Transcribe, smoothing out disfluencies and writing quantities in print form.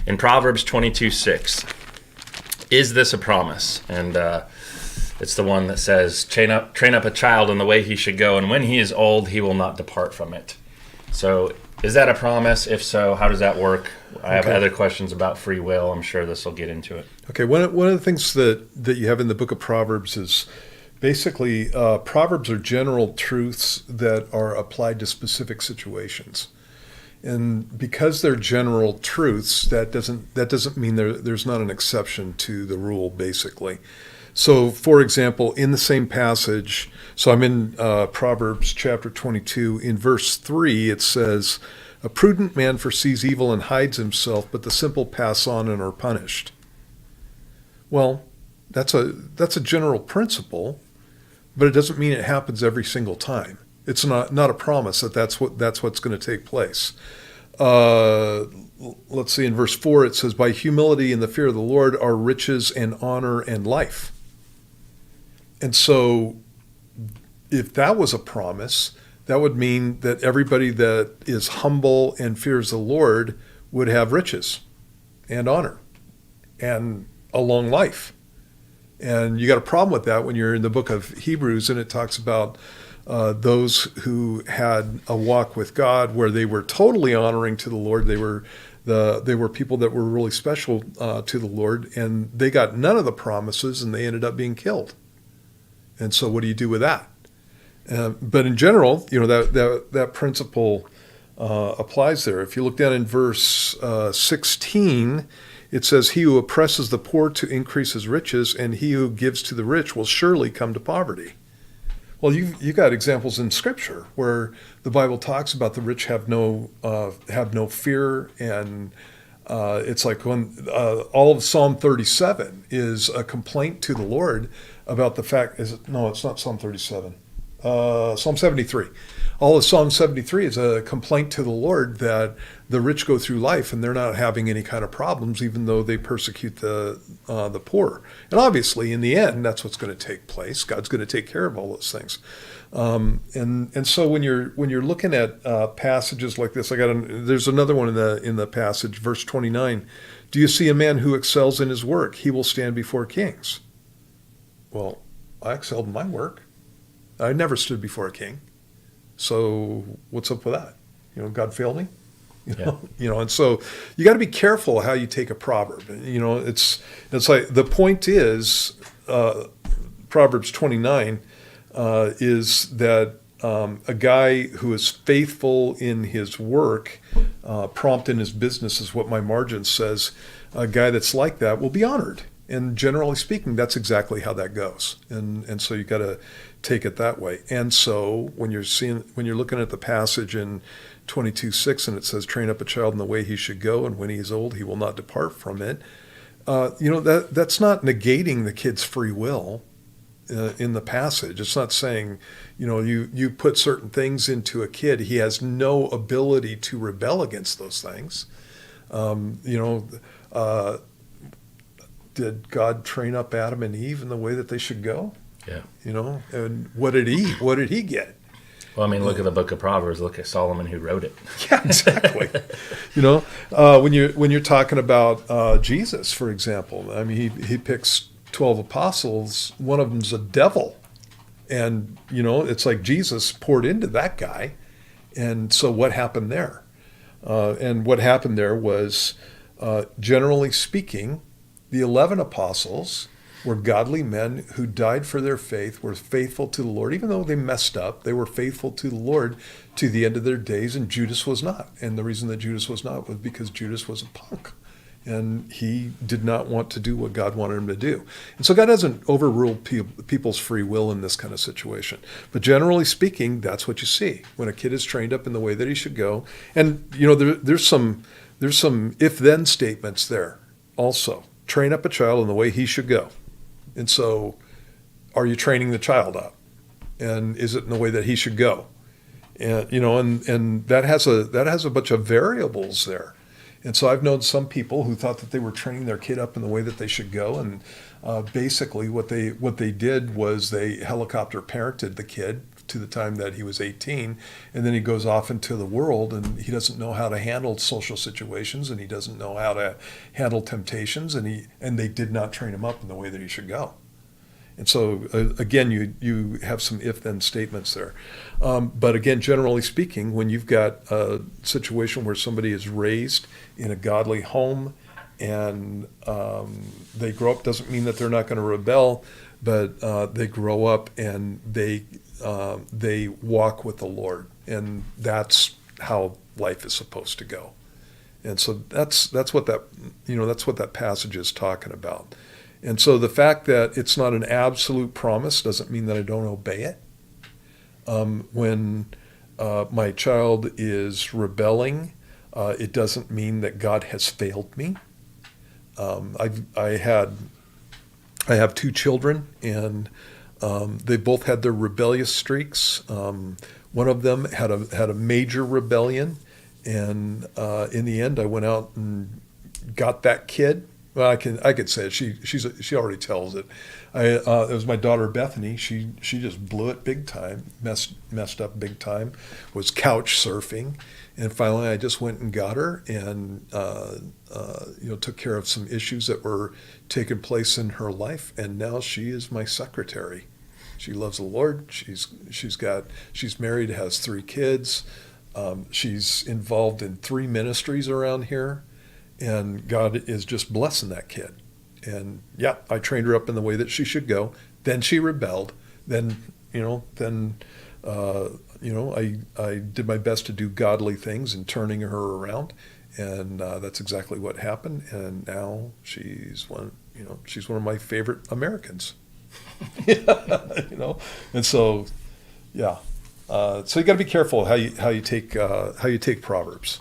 In Proverbs 22:6, is this a promise? And it's the one that says, train up a child in the way he should go, and when he is old, he will not depart from it. So is that a promise? If so, how does that work? I have other questions about free will. I'm sure this will get into it. Okay, one of the things that you have in the book of Proverbs is basically Proverbs are general truths that are applied to specific situations. And because they're general truths, that doesn't mean there's not an exception to the rule, basically. So, for example, in the same passage, so I'm in Proverbs chapter 22, in verse 3, it says, "A prudent man foresees evil and hides himself, but the simple pass on and are punished." Well, that's a general principle, but it doesn't mean it happens every single time. It's not a promise that's what's going to take place. Let's see, in verse 4 it says, "By humility and the fear of the Lord are riches and honor and life." And so if that was a promise, that would mean that everybody that is humble and fears the Lord would have riches and honor and a long life. And you got a problem with that when you're in the book of Hebrews and it talks about those who had a walk with God where they were totally honoring to the Lord. They were people that were really special to the Lord, and they got none of the promises, and they ended up being killed. And so, what do you do with that? But in general, that principle applies there. If you look down in verse 16, it says, "He who oppresses the poor to increase his riches, and he who gives to the rich will surely come to poverty." Well, you got examples in Scripture where the Bible talks about the rich have no fear, and it's like when all of Psalm 37 is a complaint to the Lord about the fact. It's not Psalm 37. Psalm 73. All of Psalm 73 is a complaint to the Lord that the rich go through life and they're not having any kind of problems, even though they persecute the poor. And obviously, in the end, that's what's going to take place. God's going to take care of all those things. And so when you're looking at passages like this, there's another one in the passage, verse 29. "Do you see a man who excels in his work? He will stand before kings." Well, I excelled in my work. I never stood before a king. So what's up with that? God failed me. And so you got to be careful how you take a proverb. It's like the point is Proverbs 29 is that a guy who is faithful in his work, prompt in his business is what my margin says. A guy that's like that will be honored. And generally speaking, that's exactly how that goes. And so you got to take it that way. And so when you're looking at the passage in 22:6 and it says, "Train up a child in the way he should go, and when he is old, he will not depart from it." That's not negating the kid's free will in the passage. It's not saying, you put certain things into a kid. He has no ability to rebel against those things. Did God train up Adam and Eve in the way that they should go? Yeah. And what did he get? Well, I mean, look at the book of Proverbs. Look at Solomon who wrote it. Yeah, exactly. When you're talking about Jesus, for example, I mean, he picks 12 apostles. One of them's a devil, and it's like Jesus poured into that guy. And so, what happened there? And what happened there was, generally speaking, the 11 apostles were godly men who died for their faith, were faithful to the Lord. Even though they messed up, they were faithful to the Lord to the end of their days, and Judas was not. And the reason that Judas was not was because Judas was a punk, and he did not want to do what God wanted him to do. And so God doesn't overrule people's free will in this kind of situation. But generally speaking, that's what you see when a kid is trained up in the way that he should go. And there's some if-then statements there also. Train up a child in the way he should go. And so, are you training the child up? And is it in the way that he should go? And and that has a bunch of variables there. And so I've known some people who thought that they were training their kid up in the way that they should go, and basically what they did was they helicopter parented the kid to the time that he was 18, and then he goes off into the world, and he doesn't know how to handle social situations, and he doesn't know how to handle temptations, and they did not train him up in the way that he should go. And so, again, you have some if-then statements there. But again, generally speaking, when you've got a situation where somebody is raised in a godly home and they grow up, doesn't mean that they're not going to rebel, but they grow up and they walk with the Lord, and that's how life is supposed to go. And so that's what that passage is talking about. And so the fact that it's not an absolute promise doesn't mean that I don't obey it. When my child is rebelling, it doesn't mean that God has failed me. I have two children, and they both had their rebellious streaks. One of them had a major rebellion, and in the end, I went out and got that kid. Well, I could say it. She already tells it. It was my daughter Bethany. She just blew it big time, messed up big time, was couch surfing, and finally I just went and got her and took care of some issues that were taking place in her life, and now she is my secretary. She loves the Lord. She's married, has 3 kids. She's involved in 3 ministries around here. And God is just blessing that kid. And yeah, I trained her up in the way that she should go. Then she rebelled. Then I did my best to do godly things in turning her around. And that's exactly what happened. And now she's one of my favorite Americans. And so, yeah. So you got to be careful how you take Proverbs.